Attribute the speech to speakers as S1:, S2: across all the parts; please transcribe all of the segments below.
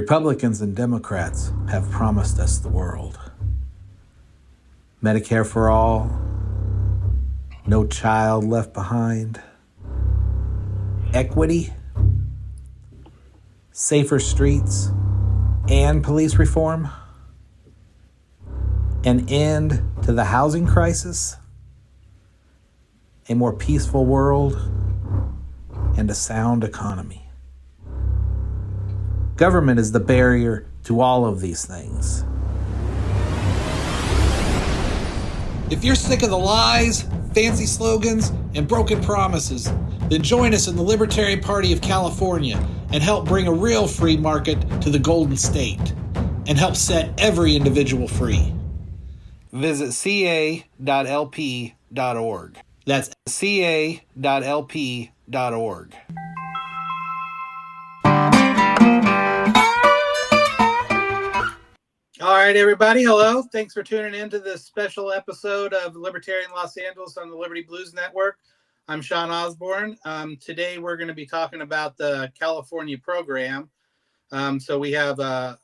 S1: Republicans and Democrats have promised us the world. Medicare for all, no child left behind, equity, safer streets, and police reform, an end to the housing crisis, a more peaceful world, and a sound economy. Government is the barrier to all of these things.
S2: If you're sick of the lies, fancy slogans, and broken promises, then join us in the Libertarian Party of California and help bring a real free market to the Golden State and help set every individual free. Visit ca.lp.org. That's ca.lp.org.
S3: All right, everybody. Hello. Thanks for tuning in to this special episode of Libertarian Los Angeles on the Liberty Blues Network. I'm Sean Osborne. Today, we're going to be talking about the California program. So we have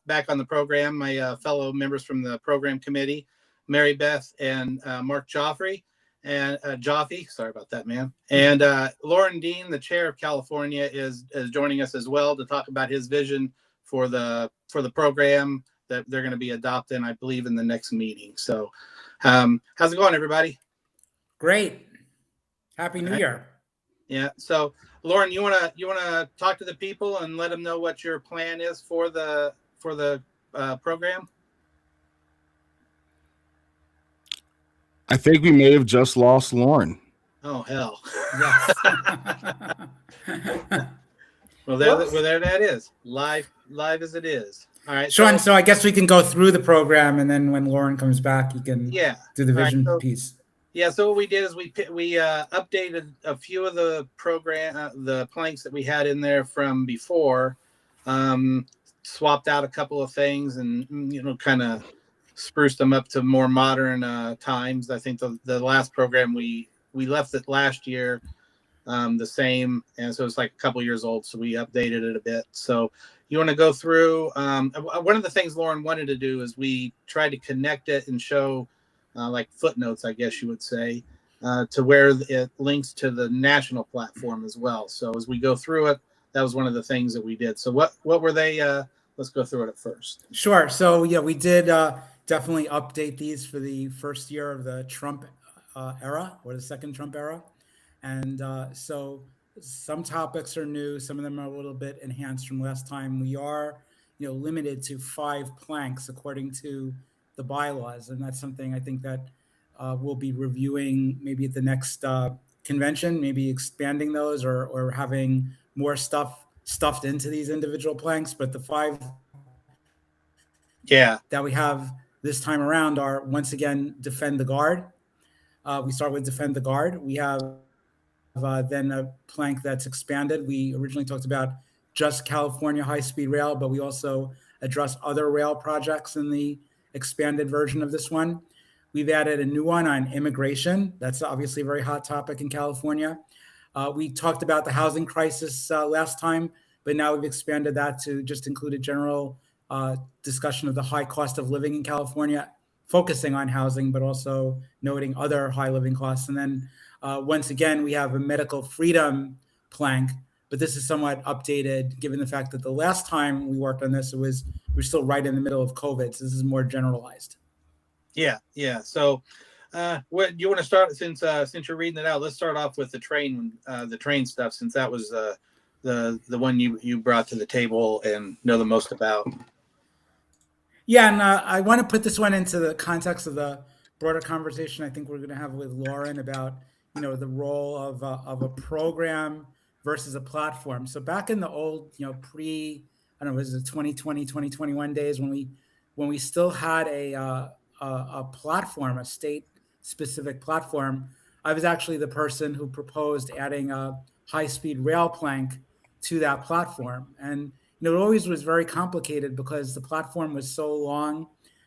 S3: back on the program my fellow members from the program committee, Mary Beth and Mark Joffrey, and Joffe. Sorry about that, man. And Lauren Dean, the chair of California, is joining us as well to talk about his vision for the program that they're going to be adopting, I believe, in the next meeting. So how's it going, everybody?
S4: Great. Happy New Year.
S3: Yeah. So Lauren, you want to talk to the people and let them know what your plan is for the program?
S5: I think we may have just lost Lauren.
S3: Oh, hell.
S4: Yes.
S3: Well, there that is. Live as it is. All right,
S4: Sean, so I guess we can go through the program, and then when Lauren comes back, you can do the vision piece.
S3: Yeah, so what we did is we updated a few of the the planks that we had in there from before, swapped out a couple of things, and kind of spruced them up to more modern times. I think the last program we left it last year the same, and so it's like a couple years old, so we updated it a bit. So you want to go through one of the things Lauren wanted to do is we tried to connect it and show like footnotes, I guess you would say, to where it links to the national platform as well. So as we go through it, that was one of the things that we did. So what were they? Let's go through it at first.
S4: Sure. So yeah, we did definitely update these for the first year of the Trump era, or the second Trump era. And so some topics are new. Some of them are a little bit enhanced from last time. We are, limited to 5 planks according to the bylaws. And that's something I think that we'll be reviewing maybe at the next convention, maybe expanding those or having more stuff stuffed into these individual planks. But the 5 that we have this time around are, once again, defend the guard. We start with defend the guard. We have then a plank that's expanded. We originally talked about just California high-speed rail, but we also address other rail projects in the expanded version of this one. We've added a new one on immigration. That's obviously a very hot topic in California. We talked about the housing crisis last time, but now we've expanded that to just include a general discussion of the high cost of living in California, focusing on housing, but also noting other high living costs. And then once again, we have a medical freedom plank, but this is somewhat updated given the fact that the last time we worked on this, we're still right in the middle of COVID. So this is more generalized. Yeah.
S3: So what you want to start, since you're reading it out, let's start off with the train stuff, since that was the one you brought to the table and know the most about.
S4: Yeah, and I want to put this one into the context of the broader conversation I think we're going to have with Lauren about the role of a program versus a platform. So back in the old, was it 2020, 2021 days when we still had a platform, a state-specific platform, I was actually the person who proposed adding a high-speed rail plank to that platform. And it always was very complicated because the platform was so long,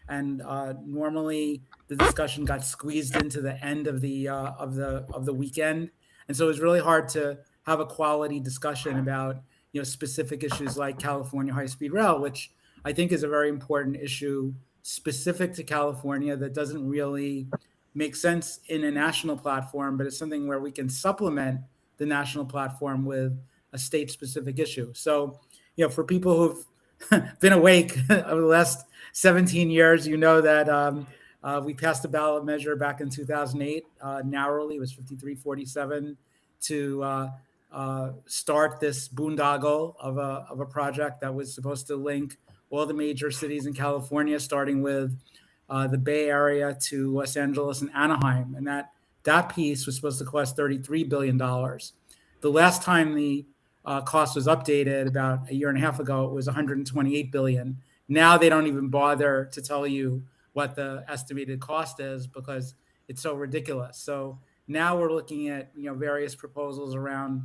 S4: and normally the discussion got squeezed into the end of the weekend, and so it was really hard to have a quality discussion about specific issues like California high-speed rail, which I think is a very important issue specific to California that doesn't really make sense in a national platform, but it's something where we can supplement the national platform with a state-specific issue. So, for people who've been awake over the last 17 years, that we passed a ballot measure back in 2008, narrowly. It was 53-47 to start this boondoggle of a project that was supposed to link all the major cities in California, starting with the Bay Area to Los Angeles and Anaheim. And that piece was supposed to cost $33 billion. The last time the cost was updated about a year and a half ago, it was $128 billion. Now they don't even bother to tell you what the estimated cost is because it's so ridiculous. So now we're looking at various proposals around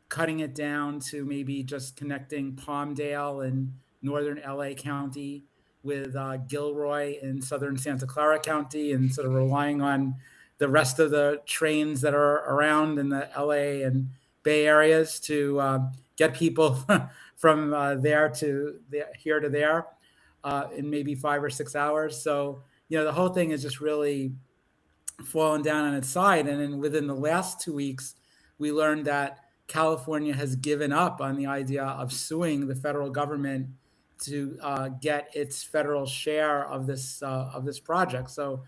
S4: cutting it down to maybe just connecting Palmdale and northern LA County with Gilroy in southern Santa Clara County, and sort of relying on the rest of the trains that are around in the LA and Bay areas to get people from there to here to there in maybe 5 or 6 hours. So, the whole thing is just really fallen down on its side. And then within the last 2 weeks, we learned that California has given up on the idea of suing the federal government to get its federal share of this project. So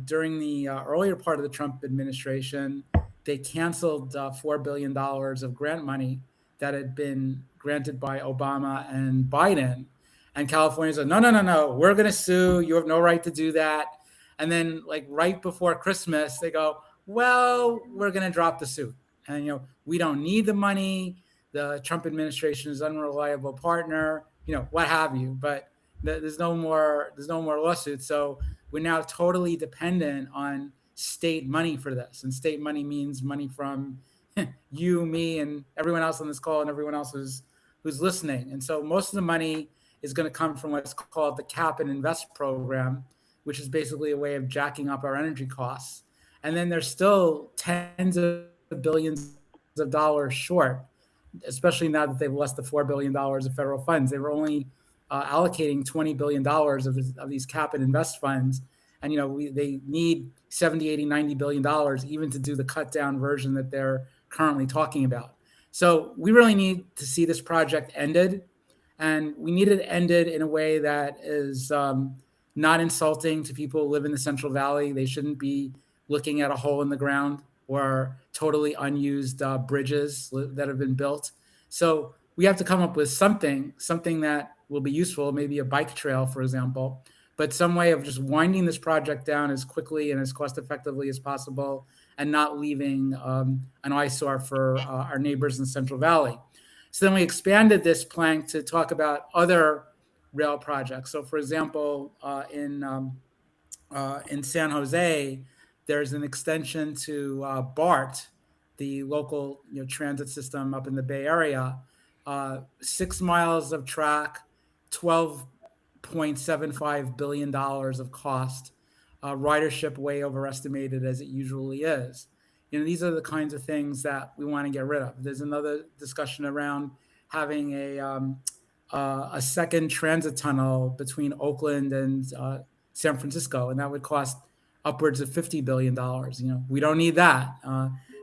S4: during the earlier part of the Trump administration, they canceled $4 billion of grant money that had been granted by Obama and Biden. And California said, no, we're going to sue. You have no right to do that. And then right before Christmas, they go, well, we're going to drop the suit. And, we don't need the money. The Trump administration is an unreliable partner, what have you. But there's no more lawsuits. So we're now totally dependent on state money for this. And state money means money from you, me, and everyone else on this call and everyone else who's listening. And so most of the money is going to come from what's called the Cap and Invest program, which is basically a way of jacking up our energy costs. And then there's still tens of billions of dollars short, especially now that they've lost the $4 billion of federal funds. They were only allocating $20 billion of these Cap and Invest funds. And, they need $70, $80, $90 billion even to do the cut down version that they're currently talking about. So we really need to see this project ended. And we need it ended in a way that is not insulting to people who live in the Central Valley. They shouldn't be looking at a hole in the ground or totally unused bridges that have been built. So we have to come up with something that will be useful, maybe a bike trail, for example, but some way of just winding this project down as quickly and as cost effectively as possible and not leaving an eyesore for our neighbors in the Central Valley. So then we expanded this plank to talk about other rail projects. So, for example, in San Jose, there's an extension to BART, the local transit system up in the Bay Area. 6 miles of track, $12.75 billion of cost. Ridership way overestimated as it usually is. These are the kinds of things that we want to get rid of. There's another discussion around having a second transit tunnel between Oakland and San Francisco, and that would cost upwards of $50 billion. We don't need that.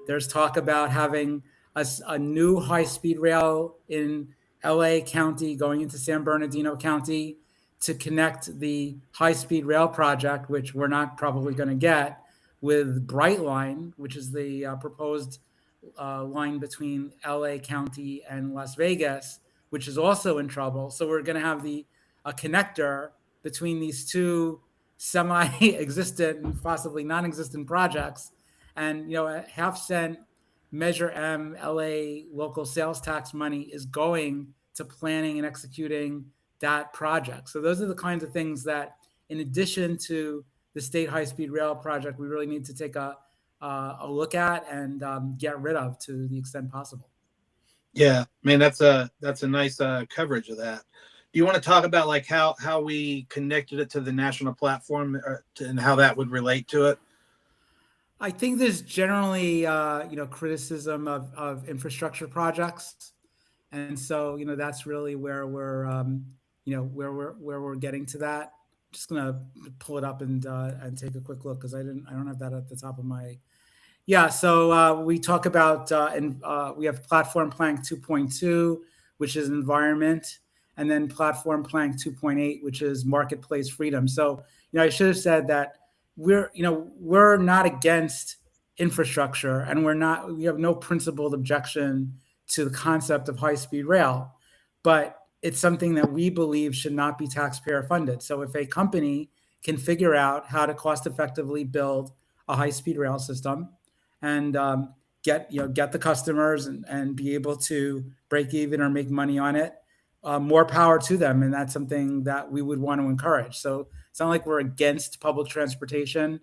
S4: There's talk about having a new high-speed rail in LA County going into San Bernardino County to connect the high-speed rail project, which we're not probably going to get, with Brightline, which is the proposed line between LA County and Las Vegas, which is also in trouble. So we're going to have a connector between these two semi-existent and possibly non-existent projects. And, a half-cent Measure M LA local sales tax money is going to planning and executing that project. So those are the kinds of things that, in addition to the state high-speed rail project, we really need to take a look at and get rid of to the extent possible.
S3: Yeah, man, that's a nice coverage of that. Do you want to talk about how we connected it to the national platform and how that would relate to it?
S4: I think there's generally criticism of infrastructure projects, And so, that's really where we're getting to that. Just gonna pull it up and take a quick look because I don't have that at the top of my. Yeah, so we talk about and we have Platform Plank 2.2, which is environment, and then Platform Plank 2.8, which is marketplace freedom. So, I should have said that we're not against infrastructure, and we have no principled objection to the concept of high-speed rail, but it's something that we believe should not be taxpayer funded. So if a company can figure out how to cost effectively build a high-speed rail system and get the customers and be able to break even or make money on it, more power to them. And that's something that we would want to encourage. So it's not like we're against public transportation,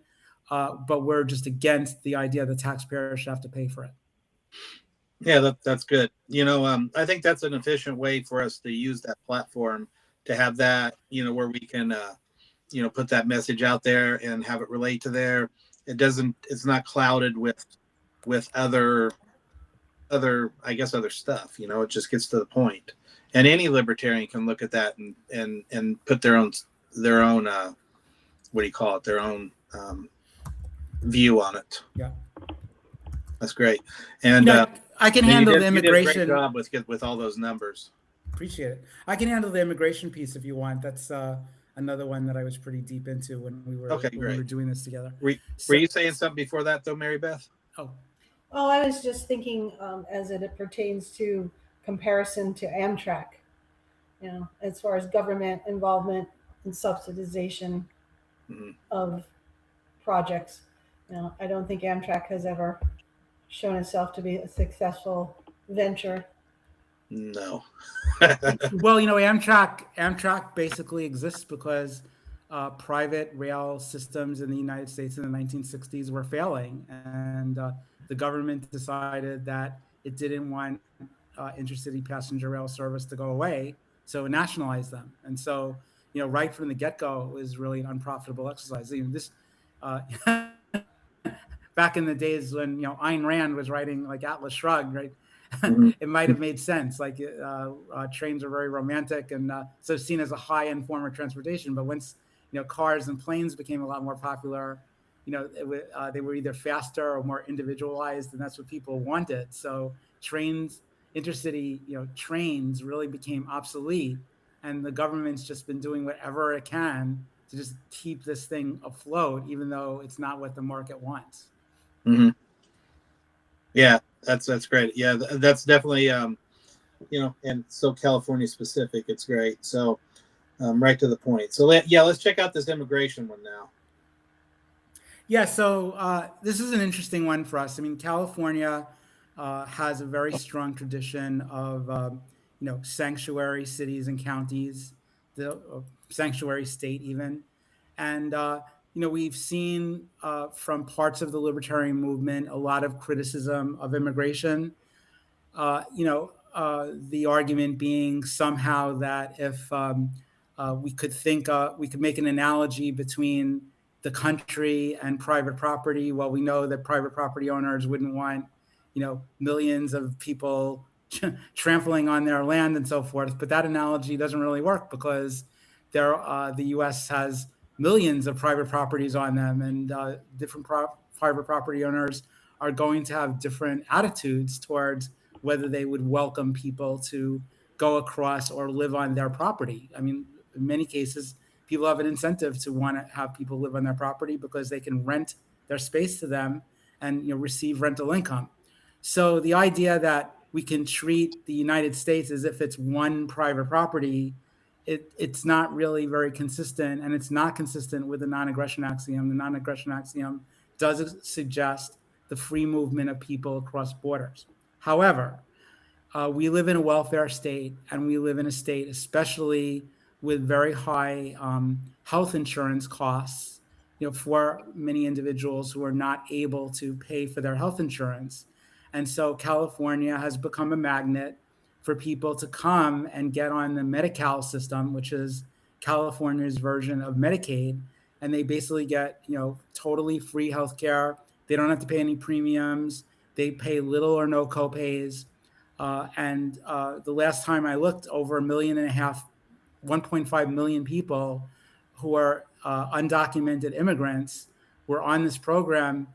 S4: but we're just against the idea that taxpayers should have to pay for it.
S3: Yeah, that's good. I think that's an efficient way for us to use that platform to have that, where we can, put that message out there and have it relate to there. It's not clouded with other stuff. It just gets to the point. And any libertarian can look at that and put their own what do you call it? Their own view on it.
S4: Yeah,
S3: that's great. And
S4: I can handle the immigration.
S3: You did a great job with all those numbers.
S4: Appreciate it. I can handle the immigration piece if you want. That's another one that I was pretty deep into when we were doing this together.
S3: Were you saying something before that though, Mary Beth?
S4: Oh,
S6: I was just thinking as it pertains to comparison to Amtrak, as far as government involvement and subsidization of projects. I don't think Amtrak has ever shown itself to be a successful venture.
S3: No.
S4: Well, Amtrak basically exists because private rail systems in the United States in the 1960s were failing, and the government decided that it didn't want intercity passenger rail service to go away, so it nationalized them. And so, right from the get-go, it was really an unprofitable exercise. This back in the days when Ayn Rand was writing like Atlas Shrugged, right? Mm-hmm. It might have made sense. Like trains are very romantic and so seen as a high-end form of transportation. But once cars and planes became a lot more popular, they were either faster or more individualized, and that's what people wanted. So trains, intercity, trains really became obsolete, and the government's just been doing whatever it can to just keep this thing afloat, even though it's not what the market wants.
S3: Mm-hmm. Yeah, that's great. Yeah, that's definitely and so California specific. It's great. So right to the point. So let's check out this immigration one now.
S4: Yeah, so this is an interesting one for us. I mean, California has a very strong tradition of sanctuary cities and counties, the sanctuary state even, and we've seen from parts of the libertarian movement a lot of criticism of immigration. The argument being somehow that if we could make an analogy between the country and private property. Well, we know that private property owners wouldn't want, millions of people trampling on their land and so forth. But that analogy doesn't really work because the U.S. has millions of private properties on them, and different private property owners are going to have different attitudes towards whether they would welcome people to go across or live on their property. I mean, in many cases, people have an incentive to want to have people live on their property because they can rent their space to them and receive rental income. So the idea that we can treat the United States as if it's one private property, it's not really very consistent, and it's not consistent with the non-aggression axiom. The non-aggression axiom does suggest the free movement of people across borders. However, we live in a welfare state, and we live in a state, especially with very high health insurance costs, for many individuals who are not able to pay for their health insurance. And so California has become a magnet for people to come and get on the Medi-Cal system, which is California's version of Medicaid. And they basically get, totally free healthcare. They don't have to pay any premiums. They pay little or no copays. And the last time I looked, over 1.5 million people who are undocumented immigrants were on this program,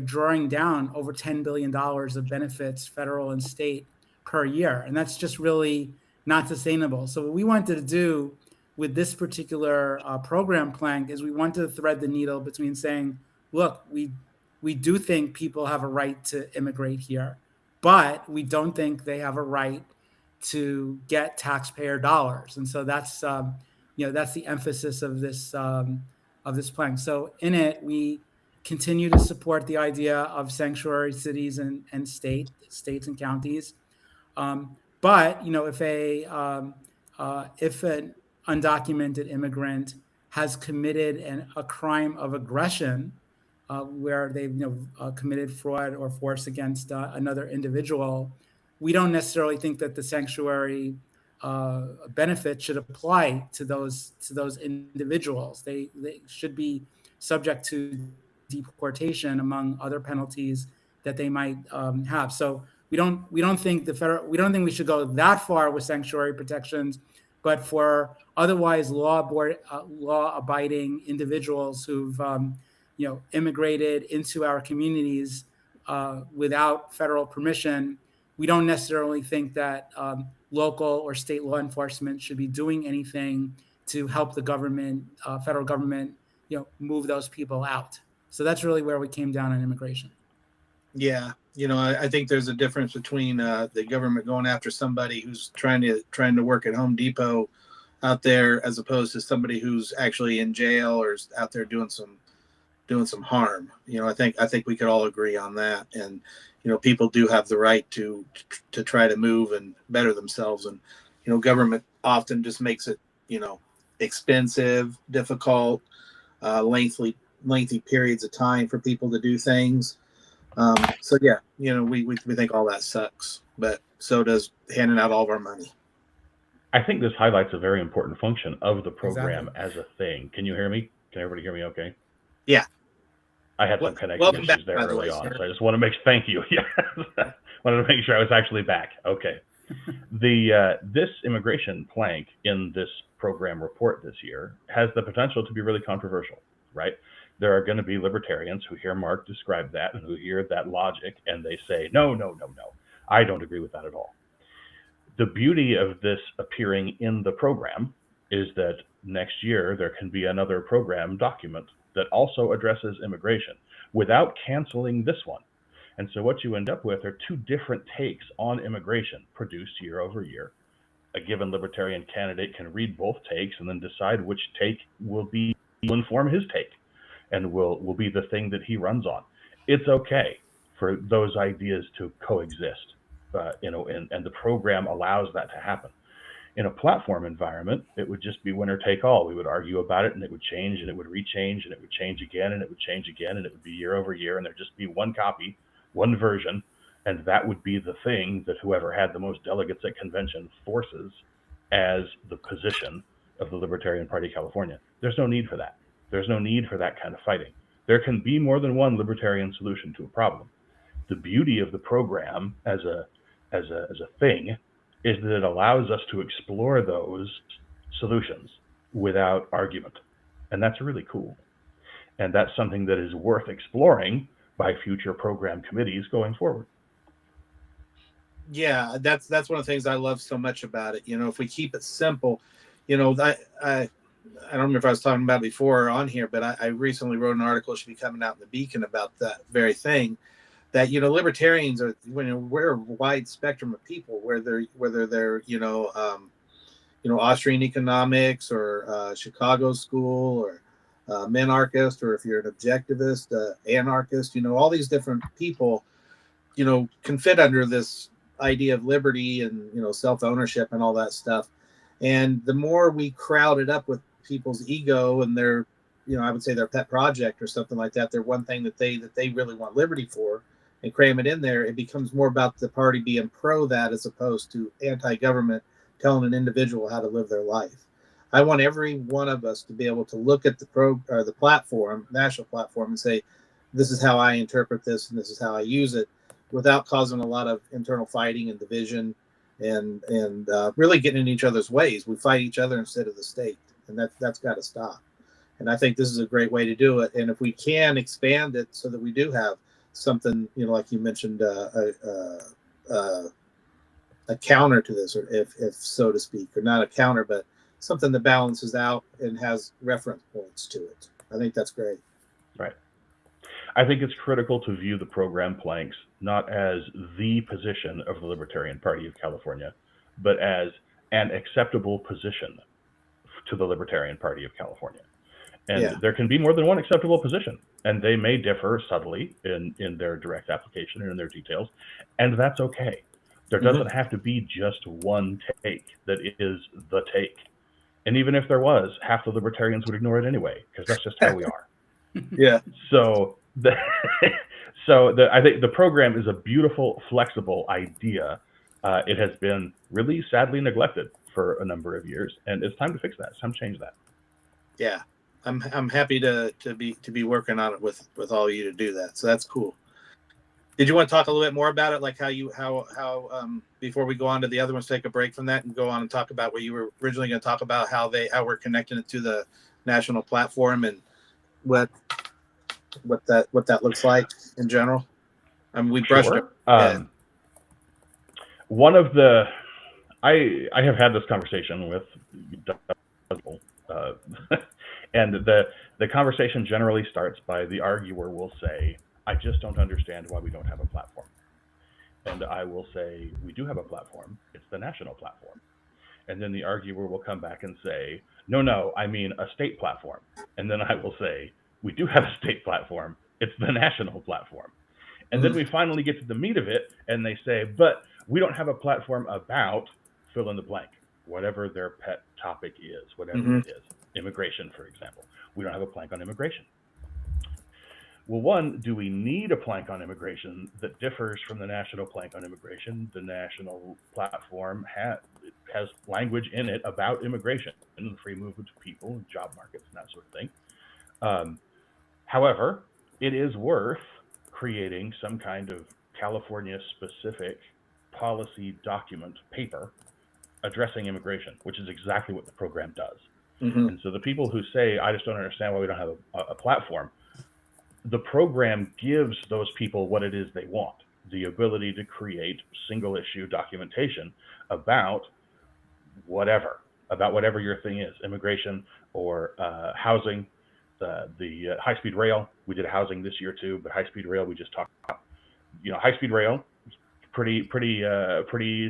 S4: drawing down over $10 billion of benefits, federal and state, per year. And that's just really not sustainable. So what we wanted to do with this particular program plank is we wanted to thread the needle between saying, look, we do think people have a right to immigrate here, but we don't think they have a right to get taxpayer dollars. And so that's that's the emphasis of this plan. So in it, we continue to support the idea of sanctuary cities and states and counties. But if an undocumented immigrant has committed a crime of aggression, where they've committed fraud or force against another individual, we don't necessarily think that the sanctuary benefit should apply to those individuals. They should be subject to deportation, among other penalties that they might have. So we don't think we should go that far with sanctuary protections, but for otherwise law-abiding individuals who've immigrated into our communities without federal permission, we don't necessarily think that local or state law enforcement should be doing anything to help the government, federal government, move those people out. So that's really where we came down on immigration.
S3: Yeah, I think there's a difference between the government going after somebody who's trying to work at Home Depot out there, as opposed to somebody who's actually in jail or is out there doing some harm. I think we could all agree on that. And people do have the right to try to move and better themselves. And government often just makes it expensive, difficult, lengthy periods of time for people to do things. So yeah, we think all that sucks, but so does handing out all of our money.
S7: I think this highlights a very important function of the program as a thing. Can you hear me? Can everybody hear me okay?
S3: Yeah.
S7: I had some connection issues there early on, so I just want to thank you. Yeah, wanted to make sure I was actually back. Okay. This immigration plank in this program report this year has the potential to be really controversial, right? There are going to be libertarians who hear Mark describe that and who hear that logic and they say, no, I don't agree with that at all. The beauty of this appearing in the program is that next year there can be another program document that also addresses immigration without canceling this one. And so what you end up with are two different takes on immigration produced year over year. A given libertarian candidate can read both takes and then decide which take will inform his take and will be the thing that he runs on. It's okay for those ideas to coexist, and the program allows that to happen. In a platform environment, it would just be winner take all. We would argue about it and it would change and it would rechange and it would change again and it would change again and it would be year over year and there'd just be one copy, one version, and that would be the thing that whoever had the most delegates at convention forces as the position of the Libertarian Party of California. There's no need for that. There's no need for that kind of fighting. There can be more than one libertarian solution to a problem. The beauty of the program as a thing is that it allows us to explore those solutions without argument. And that's really cool. And that's something that is worth exploring by future program committees going forward.
S3: Yeah, that's one of the things I love so much about it. If we keep it simple, I don't remember if I was talking about it before on here, but I recently wrote an article, should be coming out in the Beacon, about that very thing. That libertarians are, we're a wide spectrum of people, whether they're Austrian economics or Chicago school or minarchist, or if you're an objectivist, anarchist, all these different people, can fit under this idea of liberty and self-ownership and all that stuff. And the more we crowd it up with people's ego and their, I would say their pet project or something like that, their one thing that they really want liberty for, and cram it in there, it becomes more about the party being pro that as opposed to anti-government telling an individual how to live their life. I want every one of us to be able to look at the platform, national platform, and say, this is how I interpret this and this is how I use it, without causing a lot of internal fighting and division, and really getting in each other's ways. We fight each other instead of the state, and that's got to stop. And I think this is a great way to do it. And if we can expand it so that we do have something, like you mentioned, a counter to this, or if so to speak, or not a counter, but something that balances out and has reference points to it. I think that's great.
S7: Right. I think it's critical to view the program planks not as the position of the Libertarian Party of California, but as an acceptable position to the Libertarian Party of California. And there can be more than one acceptable position, and they may differ subtly in their direct application and in their details, and that's okay. There doesn't have to be just one take that is the take. And even if there was, half the libertarians would ignore it anyway, because that's just how we are.
S3: Yeah.
S7: So I think the program is a beautiful, flexible idea. It has been really sadly neglected for a number of years, and it's time to fix that. It's time to change that.
S3: Yeah. I'm happy to be working on it with all of you to do that. So that's cool. Did you want to talk a little bit more about it, like how before we go on to the other ones, take a break from that and go on and talk about what you were originally going to talk about, how we're connecting it to the national platform and what that looks like in general? I mean, we brushed it.
S7: One of the I have had this conversation with people, and the conversation generally starts by the arguer will say, I just don't understand why we don't have a platform. And I will say, we do have a platform. It's the national platform. And then the arguer will come back and say, no, I mean a state platform. And then I will say, we do have a state platform. It's the national platform. And then we finally get to the meat of it, and they say, but we don't have a platform about fill in the blank, whatever their pet topic is, whatever it is. Immigration, for example. We don't have a plank on immigration. Well, one, do we need a plank on immigration that differs from the national plank on immigration? The national platform has language in it about immigration and the free movement of people and job markets and that sort of thing. However, it is worth creating some kind of California-specific policy document paper addressing immigration, which is exactly what the program does. And so the people who say, I just don't understand why we don't have a platform, the program gives those people what it is they want, the ability to create single issue documentation about whatever your thing is, immigration or housing, the high-speed rail. We did housing this year too, but high-speed rail we just talked about. High-speed rail is pretty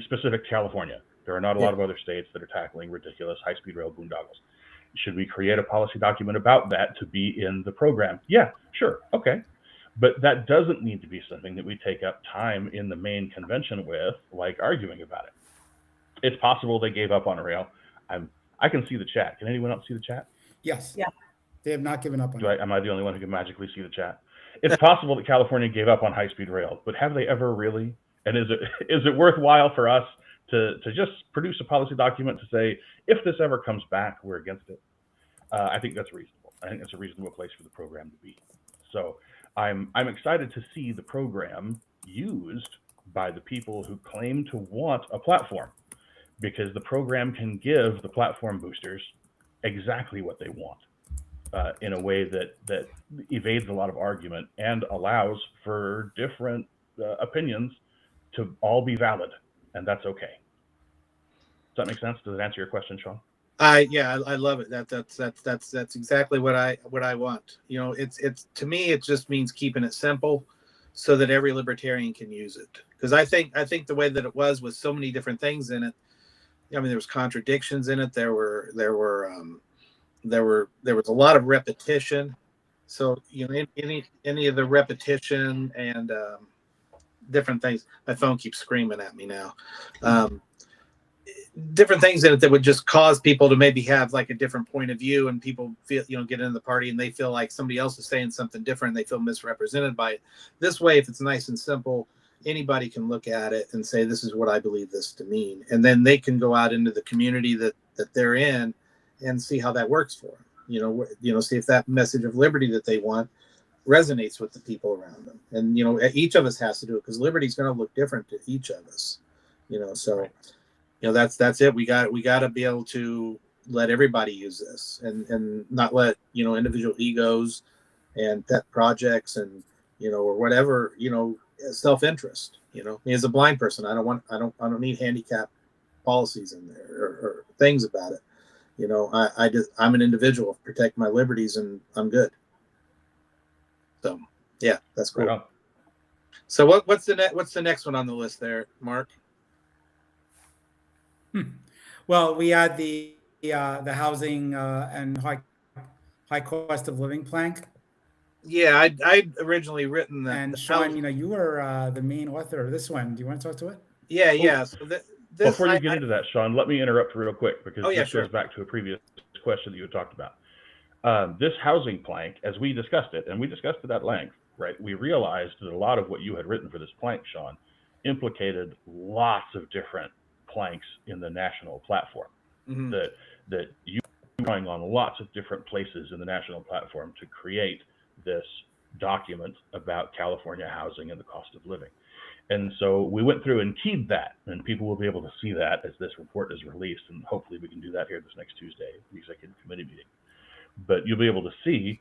S7: specific to California. There are not a lot of other states that are tackling ridiculous high-speed rail boondoggles. Should we create a policy document about that to be in the program? Yeah, sure, okay. But that doesn't need to be something that we take up time in the main convention with, like arguing about it. It's possible they gave up on rail. I can see the chat. Can anyone else see the chat?
S4: Yes.
S6: Yeah.
S4: They have not given up on it.
S7: Am I the only one who can magically see the chat? It's possible that California gave up on high-speed rail, but have they ever really? And is it worthwhile for us to just produce a policy document to say, if this ever comes back, we're against it? I think that's reasonable. I think it's a reasonable place for the program to be. So I'm excited to see the program used by the people who claim to want a platform, because the program can give the platform boosters exactly what they want in a way that evades a lot of argument and allows for different opinions to all be valid, and that's okay. Does that make sense? Does it answer your question, Sean?
S3: I love it. That's exactly what I want. It's to me, it just means keeping it simple so that every libertarian can use it. Because I think the way that it was with so many different things in it. I mean, there was contradictions in it. There was a lot of repetition. So any of the repetition and different things. My phone keeps screaming at me now. Different things in it that would just cause people to maybe have like a different point of view, and people feel, get into the party and they feel like somebody else is saying something different. They feel misrepresented by it. This way, if it's nice and simple, anybody can look at it and say, this is what I believe this to mean. And then they can go out into the community that they're in and see how that works for them. See if that message of liberty that they want resonates with the people around them. And each of us has to do it, because liberty's going to look different to each of us. So
S7: Right.
S3: that's it. We got to be able to let everybody use this, and not let individual egos and pet projects and or whatever self-interest. Me as a blind person, I don't need handicap policies in there or things about it. I'm an individual, protect my liberties, and I'm good. So yeah, that's cool.
S7: Right on.
S3: So what's the next one on the list there, Mark?
S4: Well, we had the housing and high cost of living plank.
S3: Yeah, I'd originally written that.
S4: And Sean, you were the main author of this one. Do you want to talk to it?
S3: Yeah. So
S7: Before you get into that, Sean, let me interrupt real quick, because this
S3: sure.
S7: goes back to a previous question that you had talked about. This housing plank, as we discussed it, and we discussed it at length, right? We realized that a lot of what you had written for this plank, Sean, implicated lots of different planks in the national platform.
S3: Mm-hmm.
S7: That you were going on lots of different places in the national platform to create this document about California housing and the cost of living. And so we went through and keyed that, and people will be able to see that as this report is released, and hopefully we can do that here this next Tuesday, the executive committee meeting. But you'll be able to see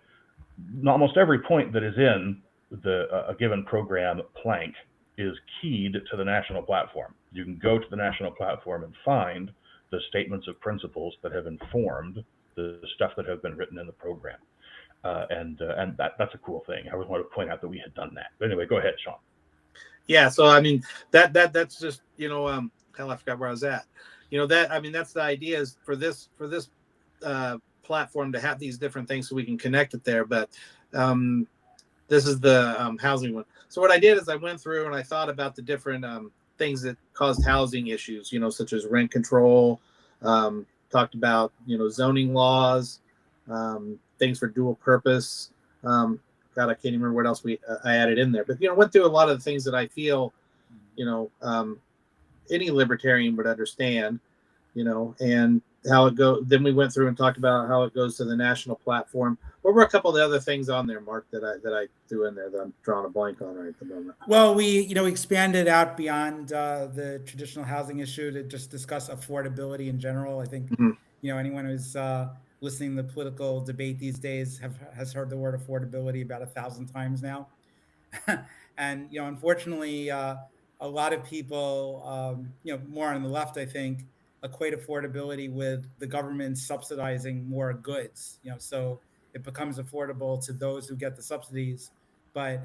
S7: almost every point that is in a given program plank is keyed to the national platform. You can go to the national platform and find the statements of principles that have informed the stuff that have been written in the program. And that's a cool thing. I always wanted to point out that we had done that. But anyway, go ahead, Sean.
S3: Yeah, so I mean that's just hell, I forgot where I was at. That's the idea, is for this platform to have these different things so we can connect it there. But this is the housing one. So what I did is I went through and I thought about the different things that caused housing issues, such as rent control, talked about zoning laws, things for dual purpose. God, I can't even remember what else I added in there. But went through a lot of the things that I feel any libertarian would understand, and how it goes. Then we went through and talked about how it goes to the national platform. What were a couple of the other things on there, Mark, that I threw in there that I'm drawing a blank on right at the moment?
S4: Well, we expanded out beyond the traditional housing issue to just discuss affordability in general. I think anyone who's listening to the political debate these days has heard the word affordability about 1,000 times now. And unfortunately, a lot of people, more on the left, I think, equate affordability with the government subsidizing more goods. So it becomes affordable to those who get the subsidies, but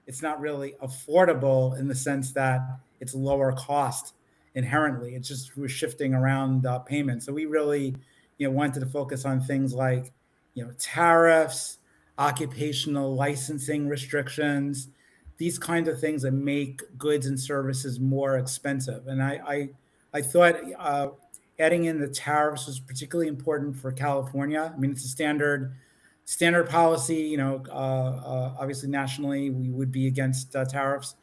S4: it's not really affordable in the sense that it's lower cost inherently. It's just we're shifting around payments. So we really wanted to focus on things like tariffs, occupational licensing restrictions, these kinds of things that make goods and services more expensive. And I thought adding in the tariffs was particularly important for California. I mean, it's a standard policy. Obviously nationally we would be against tariffs,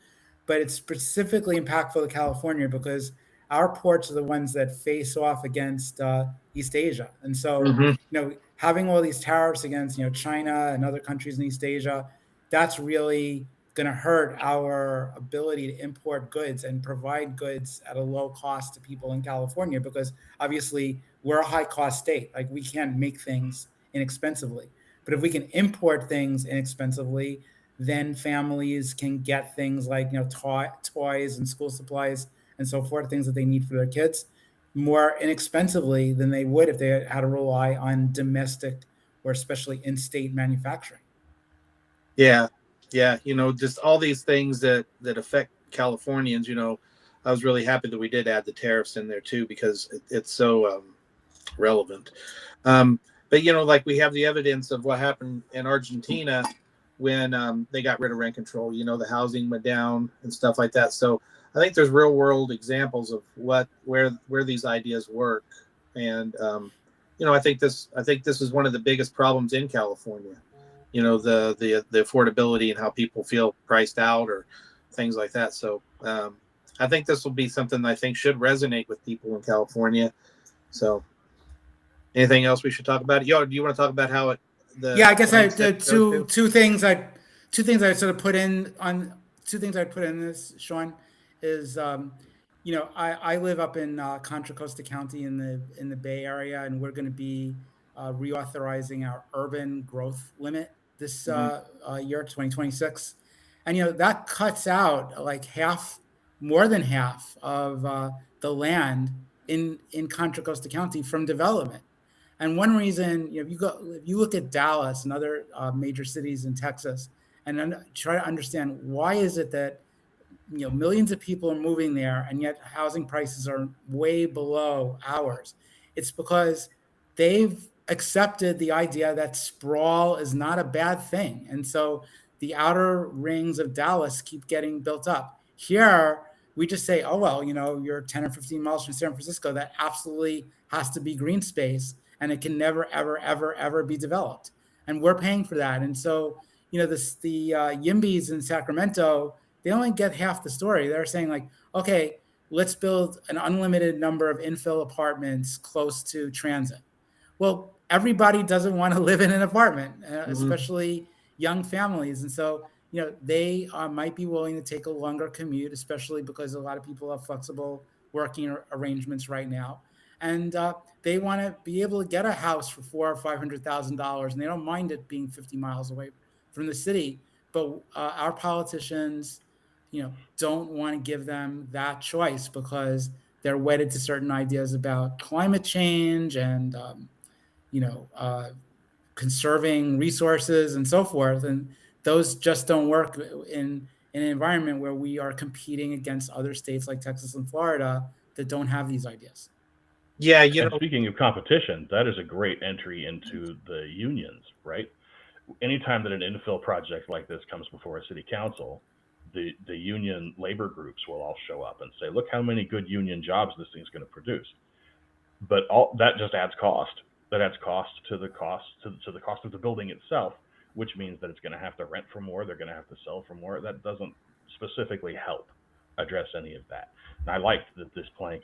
S4: but it's specifically impactful to California because our ports are the ones that face off against East Asia. And so, having all these tariffs against, China and other countries in East Asia, that's really going to hurt our ability to import goods and provide goods at a low cost to people in California, because obviously we're a high cost state. Like, we can't make things inexpensively. But if we can import things inexpensively, then families can get things like, toys and school supplies and so forth, things that they need for their kids, more inexpensively than they would if they had to rely on domestic or especially in-state manufacturing.
S3: Yeah. Just all these things that affect Californians. I was really happy that we did add the tariffs in there too, because it's so relevant. But like we have the evidence of what happened in Argentina when they got rid of rent control. The housing went down and stuff like that. So I think there's real world examples of where these ideas work. And I think this is one of the biggest problems in California. The affordability and how people feel priced out or things like that. So I think this will be something that I think should resonate with people in California. So anything else we should talk about? Do you want to talk about how it?
S4: I guess I did two things. two things I sort of put in this, Sean, is I live up in Contra Costa County in the Bay Area, and we're going to be reauthorizing our urban growth limit this year, 2026, and that cuts out like more than half of the land in Contra Costa County from development. And one reason, if you look at Dallas and other major cities in Texas, and try to understand why is it that millions of people are moving there, and yet housing prices are way below ours. It's because they've accepted the idea that sprawl is not a bad thing, and so the outer rings of Dallas keep getting built up. Here, we just say, oh well, you're 10 or 15 miles from San Francisco. That absolutely has to be green space, and it can never, ever, ever, ever be developed. And we're paying for that. And so, the YIMBYs in Sacramento, they only get half the story. They're saying like, okay, let's build an unlimited number of infill apartments close to transit. Well, everybody doesn't want to live in an apartment, especially young families. And so, they might be willing to take a longer commute, especially because a lot of people have flexible working arrangements right now. And they want to be able to get a house for $400,000 or $500,000, and they don't mind it being 50 miles away from the city. But our politicians, don't want to give them that choice because they're wedded to certain ideas about climate change and, conserving resources and so forth. And those just don't work in an environment where we are competing against other states like Texas and Florida that don't have these ideas.
S3: Yeah,
S7: and speaking of competition, that is a great entry into the unions, right? Anytime that an infill project like this comes before a city council, the union labor groups will all show up and say, look how many good union jobs this thing's going to produce. But all that just adds cost. That adds cost to the cost of the building itself, which means that it's going to have to rent for more. They're going to have to sell for more. That doesn't specifically help address any of that. And I like that this plank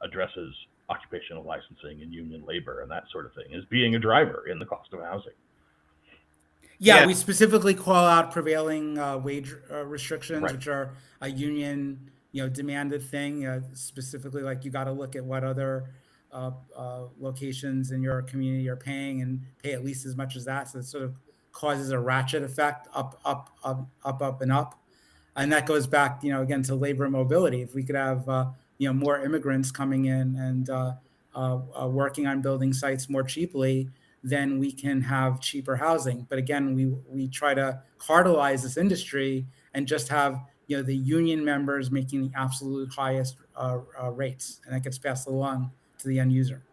S7: addresses occupational licensing and union labor and that sort of thing as being a driver in the cost of housing.
S4: Yeah, we specifically call out prevailing wage restrictions,
S7: right,
S4: which are a union, demanded thing. Specifically, like you got to look at what other locations in your community are paying and pay at least as much as that. So it sort of causes a ratchet effect up, and up. And that goes back, again, to labor mobility. If we could have, more immigrants coming in and working on building sites more cheaply, then we can have cheaper housing. But again, we try to cartelize this industry and just have, the union members making the absolute highest rates, and that gets passed along to the end user.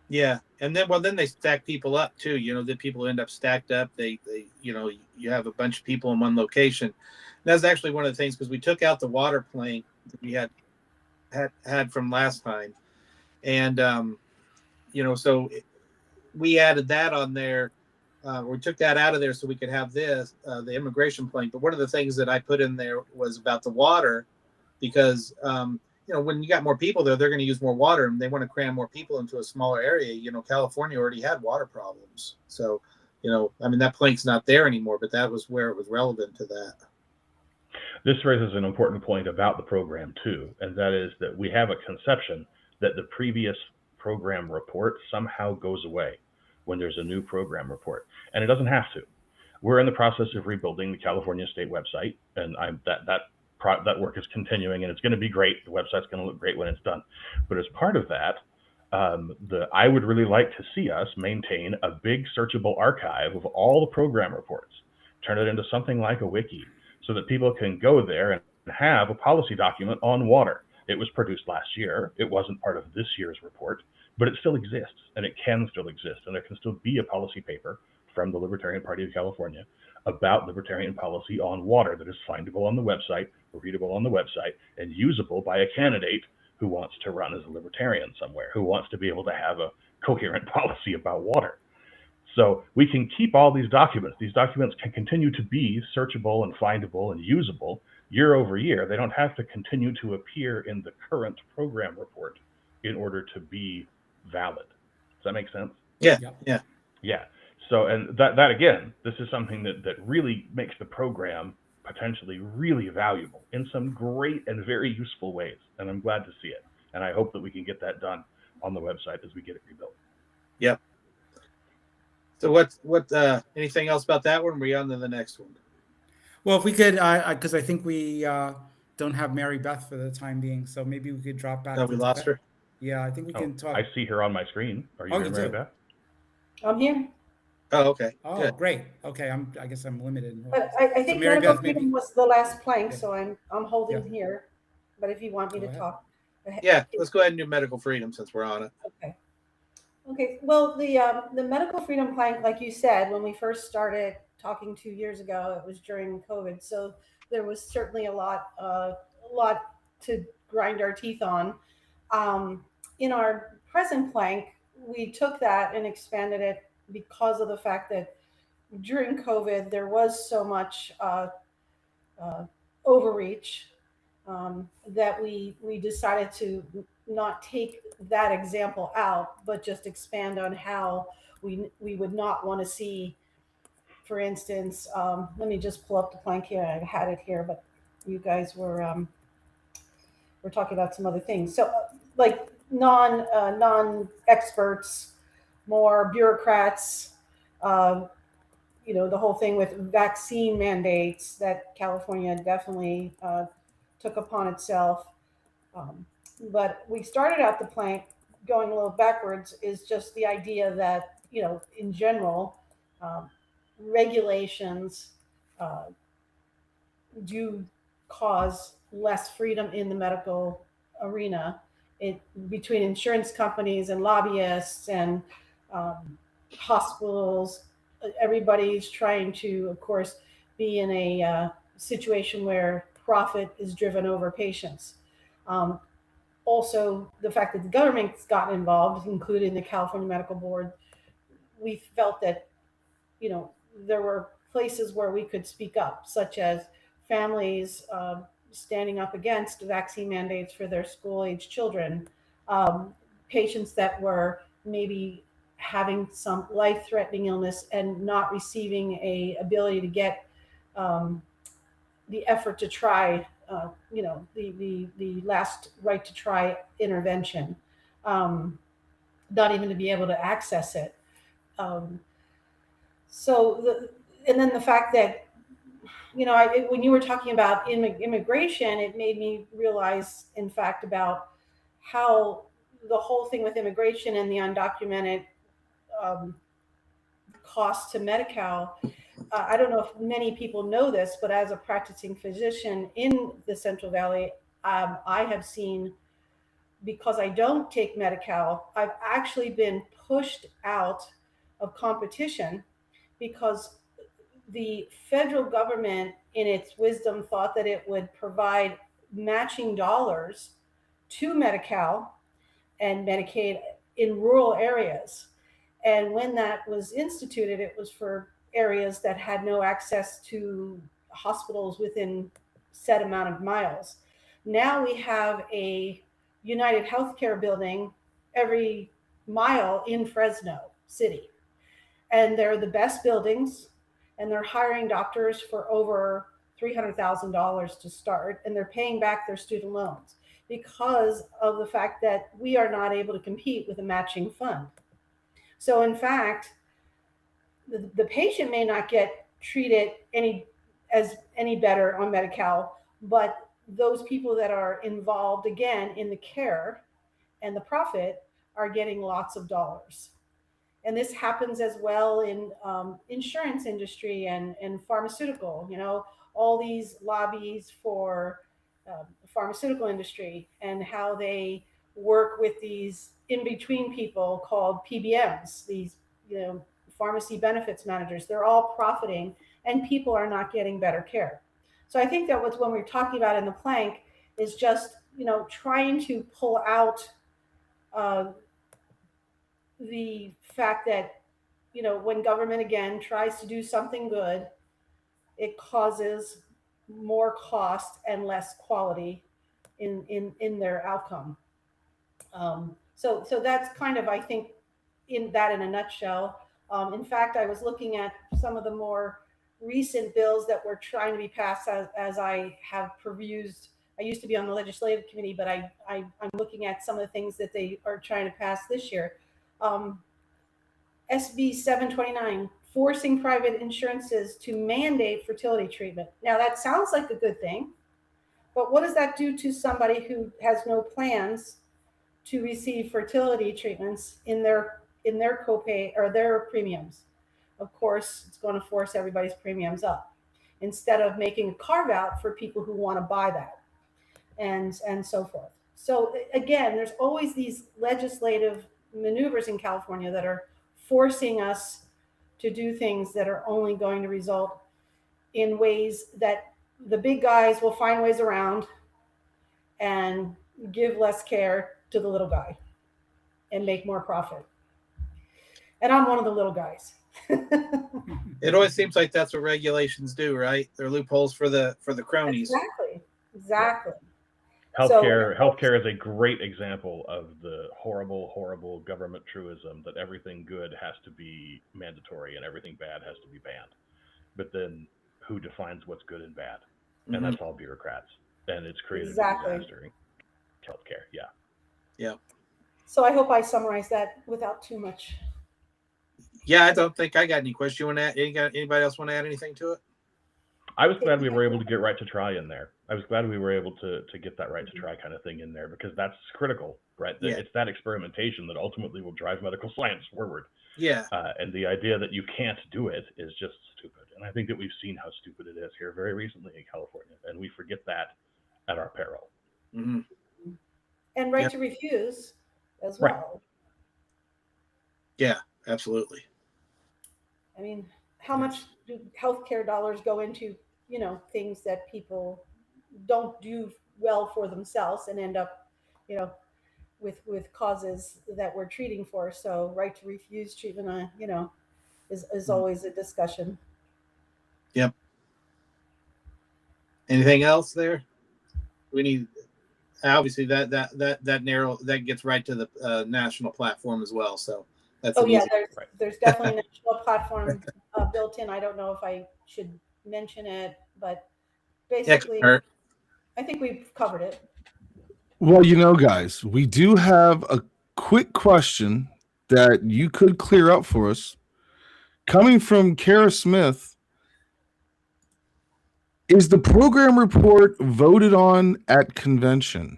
S3: Yeah, and then they stack people up too. The people end up stacked up. They you have a bunch of people in one location. And that's actually one of the things, because we took out the water plank that we had from last time, and so we added that on there. We took that out of there so we could have this the immigration plank. But one of the things that I put in there was about the water, because when you got more people there, they're going to use more water, and they want to cram more people into a smaller area. California already had water problems. So, that plank's not there anymore, but that was where it was relevant to that.
S7: This raises an important point about the program too, and that is that we have a conception that the previous program report somehow goes away when there's a new program report, and it doesn't have to. We're in the process of rebuilding the California State website, and that work is continuing, and it's going to be great. The website's going to look great when it's done. But as part of that, I would really like to see us maintain a big searchable archive of all the program reports, turn it into something like a wiki, so that people can go there and have a policy document on water. It was produced last year. It wasn't part of this year's report, but it still exists, and it can still exist, and there can still be a policy paper from the Libertarian Party of California about libertarian policy on water that is findable on the website, readable on the website, and usable by a candidate who wants to run as a libertarian somewhere, who wants to be able to have a coherent policy about water. So we can keep all these documents. These documents can continue to be searchable and findable and usable year over year. They don't have to continue to appear in the current program report in order to be valid. Does that make sense?
S3: Yeah.
S7: Yeah. So, and that again, this is something that really makes the program potentially really valuable in some great and very useful ways. And I'm glad to see it. And I hope that we can get that done on the website as we get it rebuilt.
S3: Yep. So what anything else about that one? We're on to the next one.
S4: Well, if we could, because I think we don't have Mary Beth for the time being, so maybe we could drop back.
S3: Oh, we lost her?
S4: Yeah, I think we can talk.
S7: I see her on my screen. Are you here, Mary Beth?
S6: I'm here.
S3: Oh, okay.
S4: Oh,
S3: good.
S4: Great. Okay, I guess I'm limited.
S6: But I think
S4: Mary
S6: medical
S4: Beth,
S6: freedom
S4: maybe-
S6: was the last plank,
S4: Yeah.
S6: so I'm holding
S4: Yeah.
S6: here. But if you want me
S4: Go
S6: to
S4: ahead.
S6: talk.
S3: Yeah, let's go ahead and do medical freedom since we're on it.
S6: Okay. Okay. Well, the medical freedom plank, like you said, when we first started talking 2 years ago, it was during COVID, so there was certainly a lot to grind our teeth on. In our present plank, we took that and expanded it because of the fact that during COVID there was so much overreach that we decided to not take that example out, but just expand on how we would not want to see, for instance, let me just pull up the plank here. I had it here, but you guys were talking about some other things. So like non experts, more bureaucrats, the whole thing with vaccine mandates that California definitely took upon itself. But we started out the plank going a little backwards is just the idea that, in general, regulations do cause less freedom in the medical arena. Between insurance companies and lobbyists and hospitals, everybody's trying to, of course, be in a situation where profit is driven over patients. Also, the fact that the government's gotten involved, including the California Medical Board, we felt that, there were places where we could speak up, such as families standing up against vaccine mandates for their school-age children, patients that were maybe having some life-threatening illness and not receiving a ability to get the effort to try, the last right to try intervention, not even to be able to access it. And then the fact that, when you were talking about immigration, it made me realize, in fact, about how the whole thing with immigration and the undocumented cost to Medi-Cal. I don't know if many people know this, but as a practicing physician in the Central Valley, I have seen, because I don't take Medi-Cal, I've actually been pushed out of competition because the federal government, in its wisdom, thought that it would provide matching dollars to Medi-Cal and Medicaid in rural areas. And when that was instituted, it was for areas that had no access to hospitals within set amount of miles. Now we have a United Healthcare building every mile in Fresno City. And they're the best buildings, and they're hiring doctors for over $300,000 to start, and they're paying back their student loans because of the fact that we are not able to compete with a matching fund. So in fact, the patient may not get treated any better on Medi-Cal, but those people that are involved, again, in the care and the profit are getting lots of dollars. And this happens as well in insurance industry and pharmaceutical, all these lobbies for pharmaceutical industry and how they work with these in-between people called PBMs, these, pharmacy benefits managers. They're all profiting and people are not getting better care. So I think that when we're talking about in the plank is just, trying to pull out the fact that, when government, again, tries to do something good, it causes more cost and less quality in their outcome. So that's kind of, I think, in a nutshell. In fact, I was looking at some of the more recent bills that were trying to be passed as I have perused. I used to be on the legislative committee, but I'm looking at some of the things that they are trying to pass this year. SB 729, forcing private insurances to mandate fertility treatment. Now that sounds like a good thing, but what does that do to somebody who has no plans to receive fertility treatments in their copay or their premiums? Of course, it's going to force everybody's premiums up instead of making a carve out for people who want to buy that and so forth. So again, there's always these legislative maneuvers in California that are forcing us to do things that are only going to result in ways that the big guys will find ways around and give less care to the little guy and make more profit. And I'm one of the little guys.
S3: It always seems like that's what regulations do, right? They're loopholes for the cronies.
S6: Exactly.
S7: Healthcare is a great example of the horrible government truism that everything good has to be mandatory and everything bad has to be banned. But then who defines what's good and bad? Mm-hmm. And that's all bureaucrats. And it's created a disaster in healthcare. Yeah.
S6: So I hope I summarized that without too much.
S3: Yeah, I don't think I got any questions. You want to add? Anybody else want to add anything to it?
S7: I was glad we were able to get right to try in there. I was glad we were able to get that right to try kind of thing in there, because that's critical, right? Yeah. It's that experimentation that ultimately will drive medical science forward.
S3: Yeah.
S7: And the idea that you can't do it is just stupid. And I think that we've seen how stupid it is here very recently in California, and we forget that at our peril.
S3: Mm-hmm.
S6: And right to refuse as well. Right.
S3: Yeah, absolutely.
S6: I mean, how much do healthcare dollars go into, things that people don't do well for themselves and end up, with causes that we're treating for. So right to refuse treatment, is always a discussion.
S3: Yep. Anything else there? We need, obviously that gets right to the national platform as well. So that's
S6: there's definitely a national platform built in. I don't know if I should mention it, but basically, I think we've covered it.
S5: Well, guys, we do have a quick question that you could clear up for us. Coming from Kara Smith, is the program report voted on at convention?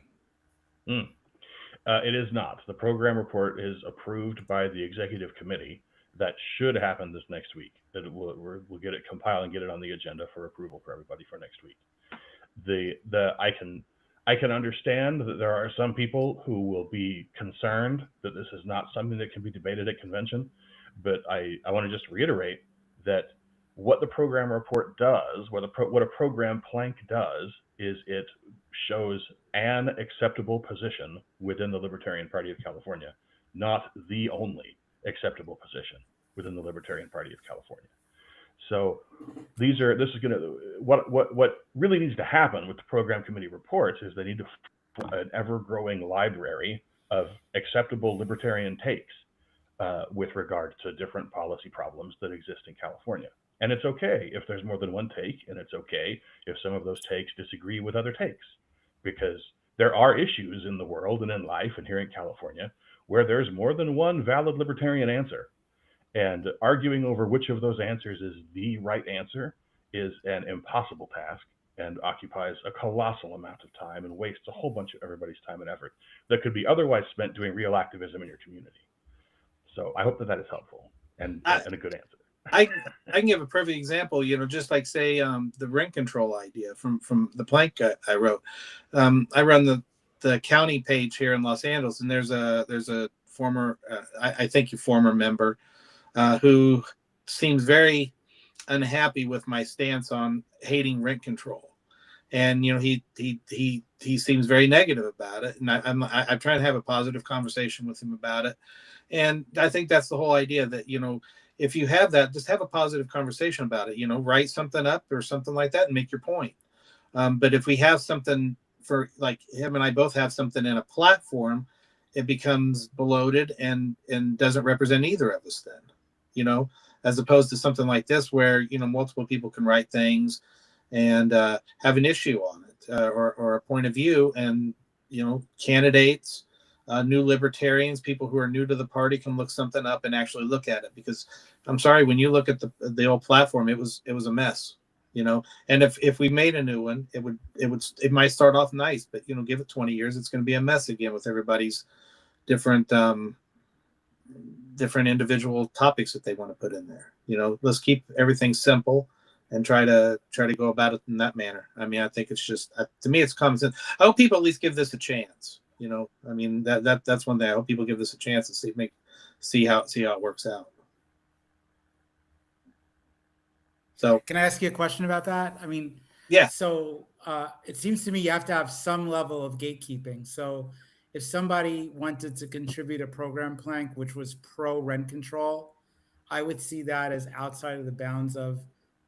S7: It is not. The program report is approved by the executive committee. That should happen this next week. We'll get it compiled and get it on the agenda for approval for everybody for next week. I can understand that there are some people who will be concerned that this is not something that can be debated at convention, but I want to just reiterate that what the program report does, what a program plank does, is it shows an acceptable position within the Libertarian Party of California, not the only acceptable position within the Libertarian Party of California. So what really needs to happen with the program committee reports is they need to form an ever-growing library of acceptable libertarian takes with regard to different policy problems that exist in California. And it's okay if there's more than one take, and it's okay if some of those takes disagree with other takes, because there are issues in the world and in life and here in California where there's more than one valid libertarian answer. And arguing over which of those answers is the right answer is an impossible task and occupies a colossal amount of time and wastes a whole bunch of everybody's time and effort that could be otherwise spent doing real activism in your community. So I hope that is helpful and a good answer.
S3: I can give a perfect example, just like say the rent control idea from the plank I wrote. I run the county page here in Los Angeles, and there's a former I think a former member who seems very unhappy with my stance on hating rent control, and he seems very negative about it, and I'm trying to have a positive conversation with him about it, and I think that's the whole idea that if you have that, just have a positive conversation about it. Write something up or something like that and make your point. But if we have something for, like him and I both have something in a platform, it becomes bloated and doesn't represent either of us then. as opposed to something like this where, multiple people can write things and have an issue on it or a point of view. And, candidates, new libertarians, people who are new to the party can look something up and actually look at it. Because I'm sorry, when you look at the old platform, it was a mess. And if we made a new one, it might start off nice, but give it 20 years, it's going to be a mess again with everybody's different individual topics that they want to put in there. Let's keep everything simple and try to go about it in that manner. I mean, I think it's just, to me, it's common sense. I hope people at least give this a chance. I mean, that's one thing. I hope people give this a chance and see how it works out. So,
S4: can I ask you a question about that? I mean,
S3: yeah.
S4: So it seems to me you have to have some level of gatekeeping. So if somebody wanted to contribute a program plank which was pro rent control, I would see that as outside of the bounds of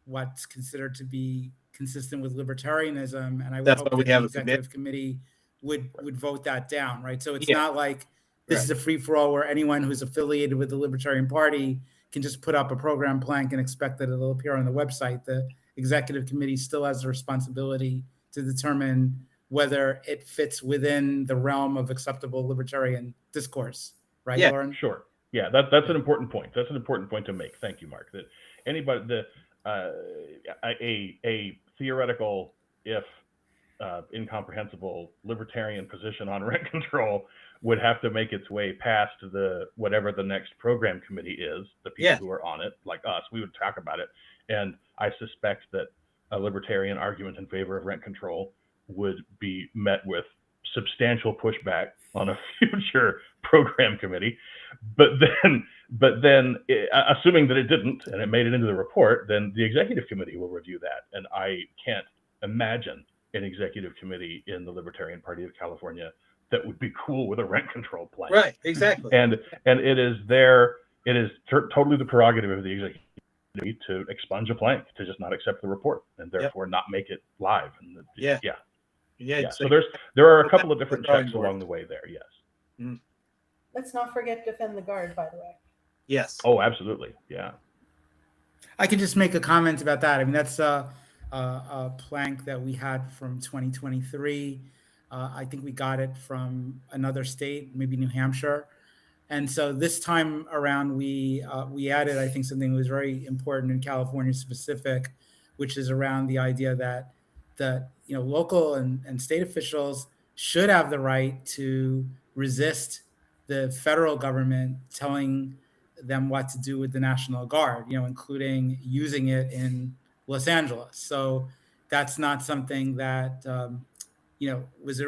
S4: what's considered to be consistent with libertarianism, and I would hope that the executive committee would vote that down, right? So it's not like this is a free-for-all where anyone who's affiliated with the Libertarian Party can just put up a program plank and expect that it'll appear on the website. The executive committee still has the responsibility to determine whether it fits within the realm of acceptable libertarian discourse, right, Lauren?
S7: Sure. Yeah, that's an important point. That's an important point to make. Thank you, Mark. That anybody, a theoretical, if incomprehensible libertarian position on rent control would have to make its way past whatever the next program committee is, the people who are on it, like us. We would talk about it, and I suspect that a libertarian argument in favor of rent control would be met with substantial pushback on a future program committee. But then, assuming that it didn't and it made it into the report, then the executive committee will review that. And I can't imagine an executive committee in the Libertarian Party of California that would be cool with a rent control plan.
S3: Right, exactly.
S7: And it is totally the prerogative of the executive committee to expunge a plank, to just not accept the report and therefore not make it live. And so there are a couple of different checks along the way there. Yes.
S3: Mm.
S6: Let's not forget Defend the Guard, by the way.
S3: Yes.
S7: Oh, absolutely. Yeah.
S4: I can just make a comment about that. I mean, that's a plank that we had from 2023. I think we got it from another state, maybe New Hampshire. And so this time around, we added, I think, something that was very important in California specific, which is around the idea that local and state officials should have the right to resist the federal government telling them what to do with the National Guard, including using it in Los Angeles. So that's not something that, was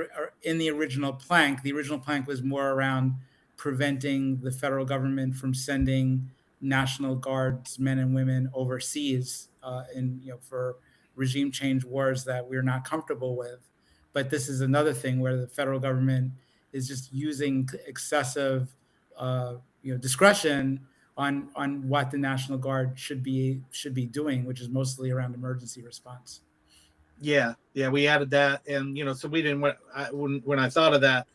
S4: in the original plank. The original plank was more around preventing the federal government from sending National Guards men and women overseas for regime change wars that we're not comfortable with. But this is another thing where the federal government is just using excessive discretion on what the National Guard should be doing, which is mostly around emergency response.
S3: Yeah, we added that, and so we didn't. When I thought of that,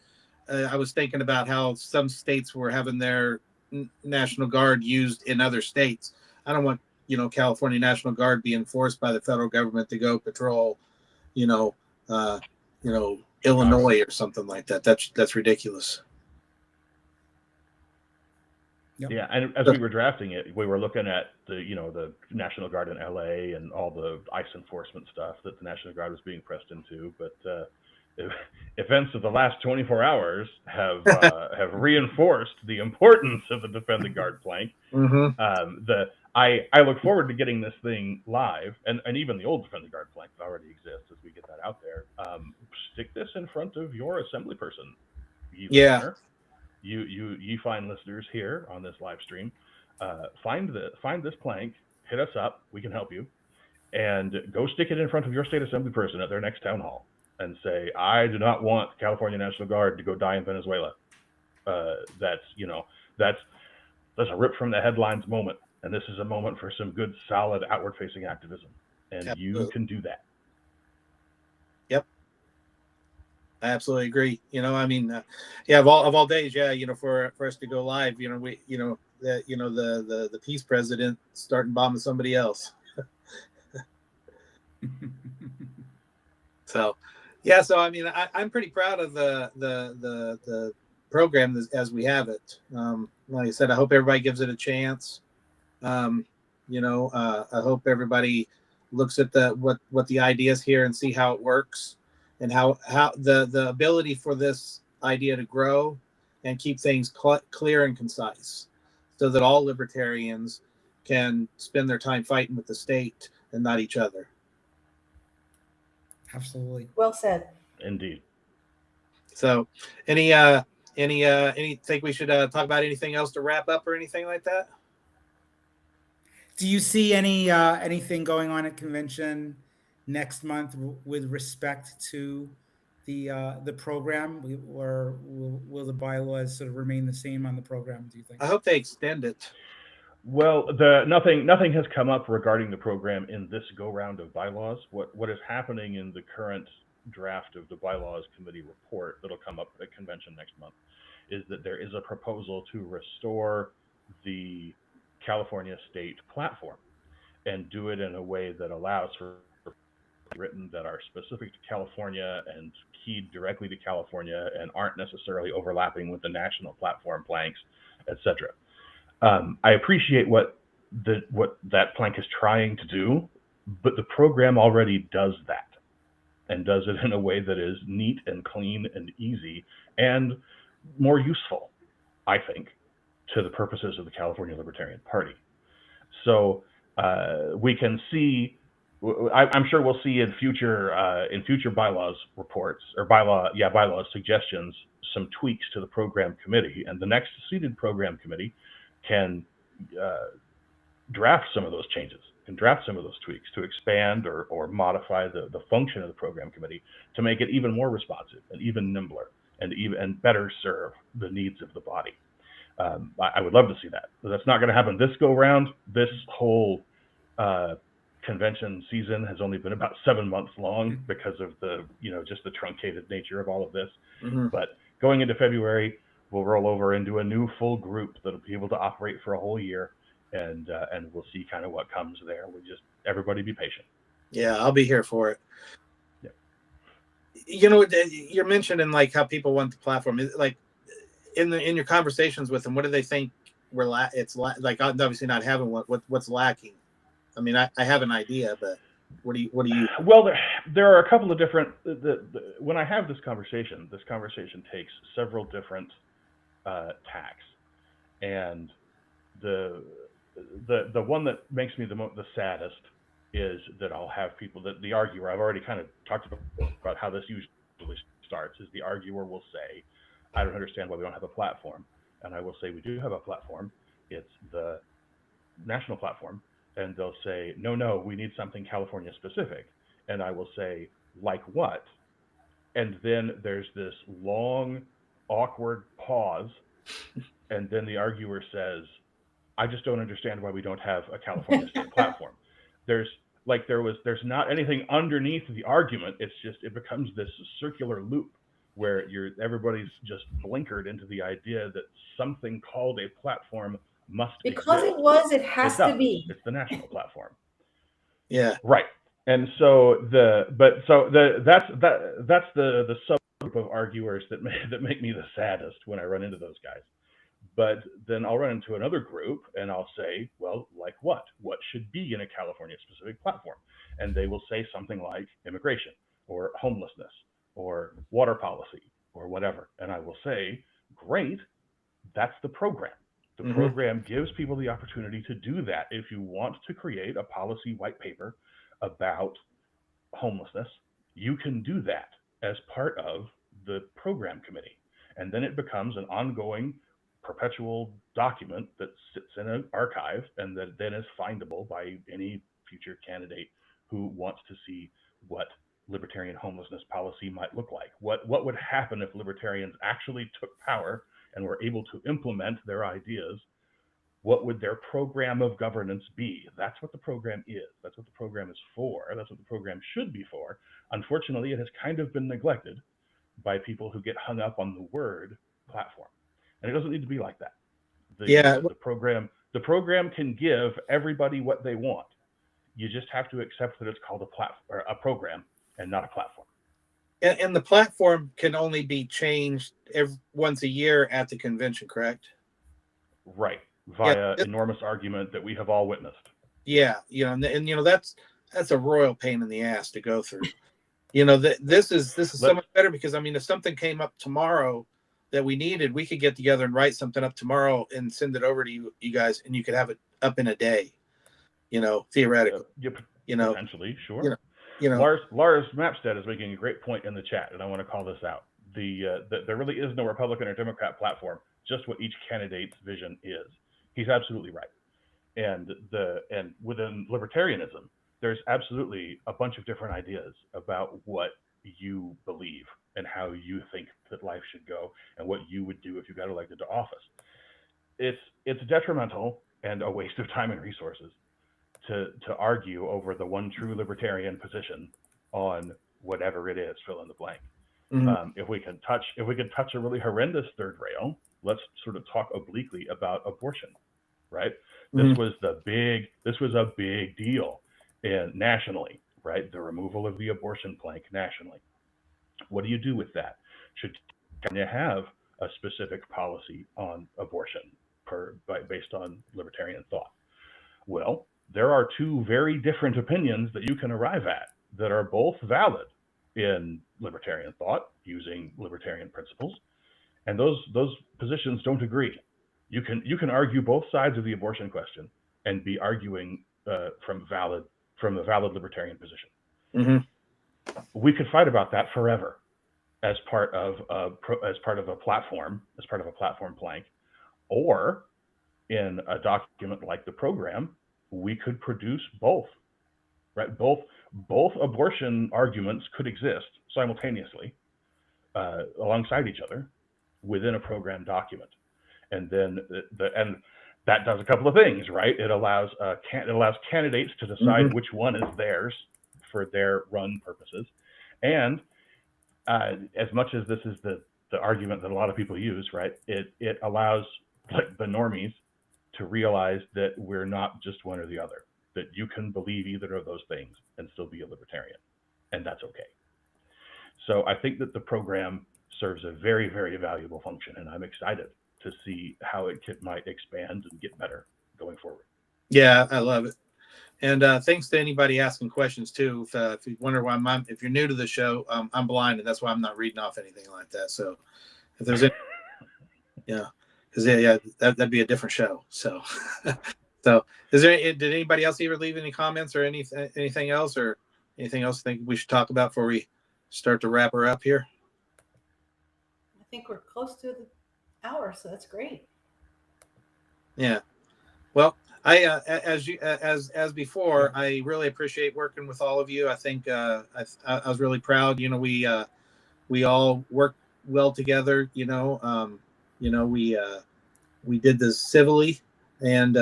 S3: I was thinking about how some states were having their National Guard used in other states. I don't want California National Guard being forced by the federal government to go patrol, Illinois or something like that. That's ridiculous.
S7: Yep. Yeah, and as we were drafting it, we were looking at the National Guard in LA and all the ICE enforcement stuff that the National Guard was being pressed into. But events of the last 24 hours have reinforced the importance of the Defend the Guard plank.
S3: Mm-hmm.
S7: I look forward to getting this thing live, and even the old Defend the Guard plank that already exists as we get that out there. Stick this in front of your assembly person. Listener. You fine listeners here on this live stream, find this plank, hit us up, we can help you, and go stick it in front of your state assembly person at their next town hall and say, I do not want California National Guard to go die in Venezuela. That's a rip from the headlines moment, and this is a moment for some good, solid, outward-facing activism, and you can do that.
S3: Yep. I absolutely agree. Of all days, for us to go live, that the peace president starting bombing somebody else. So, yeah. So I mean, I'm pretty proud of the program as we have it. Like I said, I hope everybody gives it a chance. I hope everybody looks at what the idea is here and see how it works, and how the ability for this idea to grow and keep things clear and concise, so that all libertarians can spend their time fighting with the state and not each other.
S4: Absolutely.
S6: Well said.
S7: Indeed.
S3: So, any think we should talk about anything else to wrap up or anything like that?
S4: Do you see anything going on at convention next month with respect to the program, or will the bylaws sort of remain the same on the program, do you think?
S3: I hope they extend it.
S7: Well, nothing has come up regarding the program in this go round of bylaws. What is happening in the current draft of the bylaws committee report that'll come up at convention next month is that there is a proposal to restore the California state platform and do it in a way that allows for written that are specific to California and keyed directly to California and aren't necessarily overlapping with the national platform planks, etc. I appreciate what that plank is trying to do, but the program already does that, and does it in a way that is neat and clean and easy and more useful, I think, to the purposes of the California Libertarian Party. So we can see, I'm sure we'll see in future bylaws reports or bylaws suggestions, some tweaks to the program committee, and the next seated program committee can draft some of those changes, can draft some of those tweaks to expand or modify the function of the program committee to make it even more responsive and even nimbler and better serve the needs of the body. I would love to see that. But that's not going to happen this go round. This whole convention season has only been about 7 months long because of just the truncated nature of all of this.
S3: Mm-hmm.
S7: But going into February, we'll roll over into a new full group that'll be able to operate for a whole year, and we'll see kind of what comes there. Everybody be patient.
S3: Yeah, I'll be here for it.
S7: Yeah.
S3: You're mentioning like how people want the platform. Like in your conversations with them, what do they think like obviously not having what's lacking? I mean, I have an idea, but what do you?
S7: Well, there are a couple of different. When I have this conversation takes several different tacks, and the one that makes me the saddest is that I'll have people that the arguer, I've already kind of talked about how this usually starts, is the arguer will say, I don't understand why we don't have a platform. And I will say, we do have a platform. It's the national platform. And they'll say, no, we need something California specific. And I will say, like what? And then there's this long, awkward pause. And then the arguer says, I just don't understand why we don't have a California state platform. There's not anything underneath the argument. It's just, it becomes this circular loop where everybody's just blinkered into the idea that something called a platform must
S6: because
S7: exist.
S6: it has to be.
S7: It's the national platform.
S3: Yeah.
S7: Right. And so that's the subgroup of arguers that make me the saddest when I run into those guys. But then I'll run into another group and I'll say, well, like what? What should be in a California specific platform? And they will say something like immigration or homelessness or water policy or whatever. And I will say, great, that's the program. The program gives people the opportunity to do that. If you want to create a policy white paper about homelessness, you can do that as part of the program committee. And then it becomes an ongoing perpetual document that sits in an archive and that then is findable by any future candidate who wants to see what libertarian homelessness policy might look like. What would happen if libertarians actually took power and were able to implement their ideas? What would their program of governance be? That's what the program is. That's what the program is for. That's what the program should be for. Unfortunately, it has kind of been neglected by people who get hung up on the word platform. And it doesn't need to be like that. The program can give everybody what they want. You just have to accept that it's called a program and not a platform.
S3: And the platform can only be changed once a year at the convention, correct?
S7: Right, via enormous argument that we have all witnessed.
S3: Yeah, and that's a royal pain in the ass to go through. This is so much better because if something came up tomorrow that we needed, we could get together and write something up tomorrow and send it over to you guys, and you could have it up in a day. Theoretically.
S7: Potentially, sure. Lars Mapstead is making a great point in the chat, and I want to call this out. There really is no Republican or Democrat platform, just what each candidate's vision is. He's absolutely right. And within libertarianism, there's absolutely a bunch of different ideas about what you believe and how you think that life should go and what you would do if you got elected to office. It's detrimental and a waste of time and resources to argue over the one true libertarian position on whatever it is, fill in the blank. Mm-hmm. If we can touch a really horrendous third rail, let's sort of talk obliquely about abortion, right? Mm-hmm. This was a big deal nationally, right? The removal of the abortion plank nationally. What do you do with that? Can you have a specific policy on abortion based on libertarian thought? Well, there are two very different opinions that you can arrive at that are both valid in libertarian thought using libertarian principles, and those positions don't agree. You can argue both sides of the abortion question and be arguing from a valid libertarian position. Mm-hmm. We could fight about that forever as part of a platform plank, or in a document like the program, we could produce both, right? Both abortion arguments could exist simultaneously alongside each other within a program document, and then that does a couple of things, right? It allows candidates to decide mm-hmm. which one is theirs for their run purposes, and as much as this is the argument that a lot of people use, right? It allows the normies to realize that we're not just one or the other, that you can believe either of those things and still be a libertarian, and that's okay. So I think that the program serves a very, very valuable function, and I'm excited to see how it might expand and get better going forward.
S3: Yeah, I love it. And thanks to anybody asking questions too. If you wonder why if you're new to the show, I'm blind, and that's why I'm not reading off anything like that. So if there's any, because that'd be a different show. So, did anybody else ever leave any comments or anything else you think we should talk about before we start to wrap her up here?
S6: I think we're close to the hour, so that's great.
S3: Yeah. Well, I as before, I really appreciate working with all of you. I think I was really proud. We all work well together. We did this civilly, and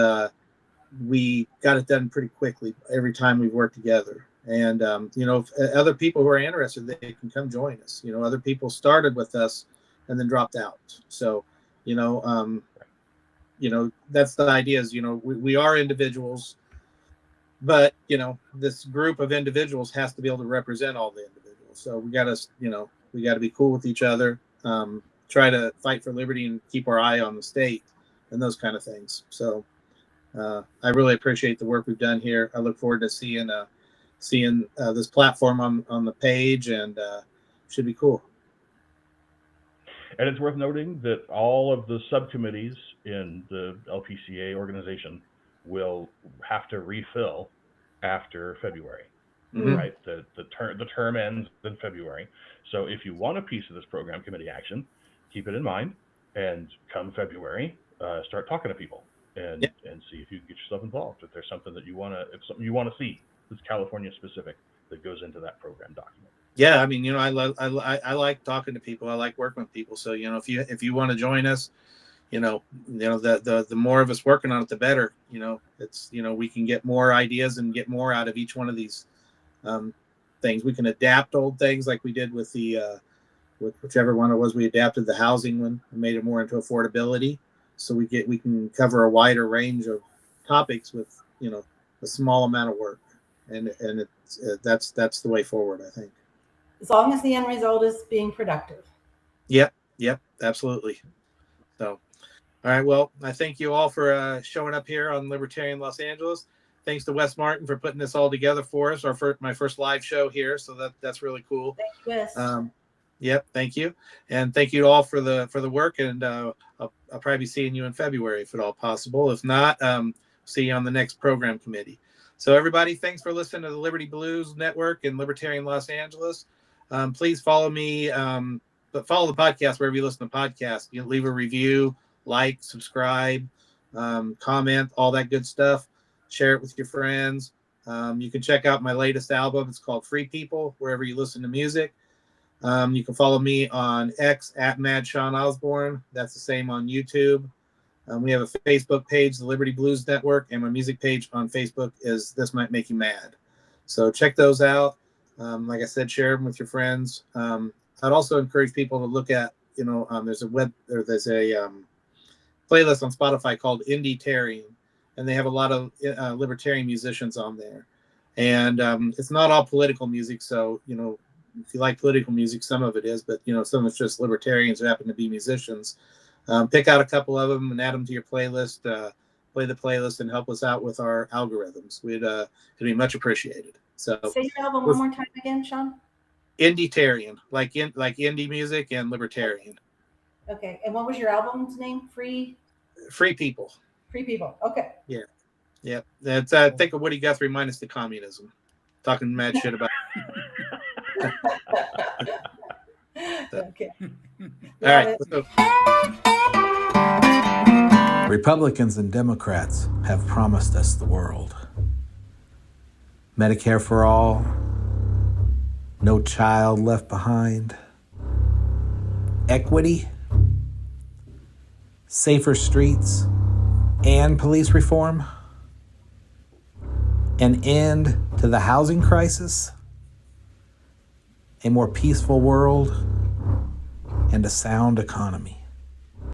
S3: we got it done pretty quickly every time we've worked together. And if other people who are interested, they can come join us. Other people started with us and then dropped out. So that's the idea is, we are individuals, but, this group of individuals has to be able to represent all the individuals. So we got to be cool with each other, try to fight for liberty and keep our eye on the state and those kind of things. So I really appreciate the work we've done here. I look forward to seeing this platform on the page, and should be cool.
S7: And it's worth noting that all of the subcommittees in the LPCA organization will have to refill after February, mm-hmm. right? The term ends in February. So if you want a piece of this program committee action, keep it in mind, and come February, start talking to people and see if you can get yourself involved. If there's something that you want to see that's California specific that goes into that program document.
S3: Yeah, I like talking to people. I like working with people. So if you want to join us, the more of us working on it, the better. We can get more ideas and get more out of each one of these things. We can adapt old things like we did with with whichever one it was. We adapted the housing one and made it more into affordability. so we can cover a wider range of topics with a small amount of work, and that's the way forward, I think.
S6: As long as the end result is being productive.
S3: Yep, absolutely. So, all right, well, I thank you all for showing up here on Libertarian Los Angeles. Thanks to Wes Martin for putting this all together for us, my first live show here. So that's really cool.
S6: Thank you, Wes.
S3: Yep, thank you, and thank you all for the work. And I'll probably be seeing you in February if at all possible. If not, see you on the next program committee. So everybody, thanks for listening to the Liberty Blues Network in Libertarian Los Angeles. Please follow me, but follow the podcast wherever you listen to podcasts. You leave a review, like, subscribe, comment, all that good stuff. Share it with your friends. You can check out my latest album. It's called Free People, wherever you listen to music. You can follow me on X at Mad Sean Osborne. That's the same on YouTube. We have a Facebook page, the Liberty Blues Network, and my music page on Facebook is This Might Make You Mad. So check those out. Like I said, share them with your friends. I'd also encourage people to look at, there's a playlist on Spotify called Indie-tarian, and they have a lot of libertarian musicians on there. And it's not all political music, so if you like political music, some of it is, but some of it's just libertarians who happen to be musicians. Pick out a couple of them and add them to your playlist. Play the playlist and help us out with our algorithms. It'd be much appreciated. So
S6: say your album one more time again, Sean.
S3: Indie-tarian, like indie music and libertarian.
S6: Okay, and what was your album's name? Free
S3: People.
S6: Free People. Okay.
S3: Yeah. That's think of Woody Guthrie minus the communism, talking mad shit about.
S6: Okay.
S3: All right.
S1: Republicans and Democrats have promised us the world. Medicare for all, no child left behind, equity, safer streets, and police reform, an end to the housing crisis, a more peaceful world, and a sound economy.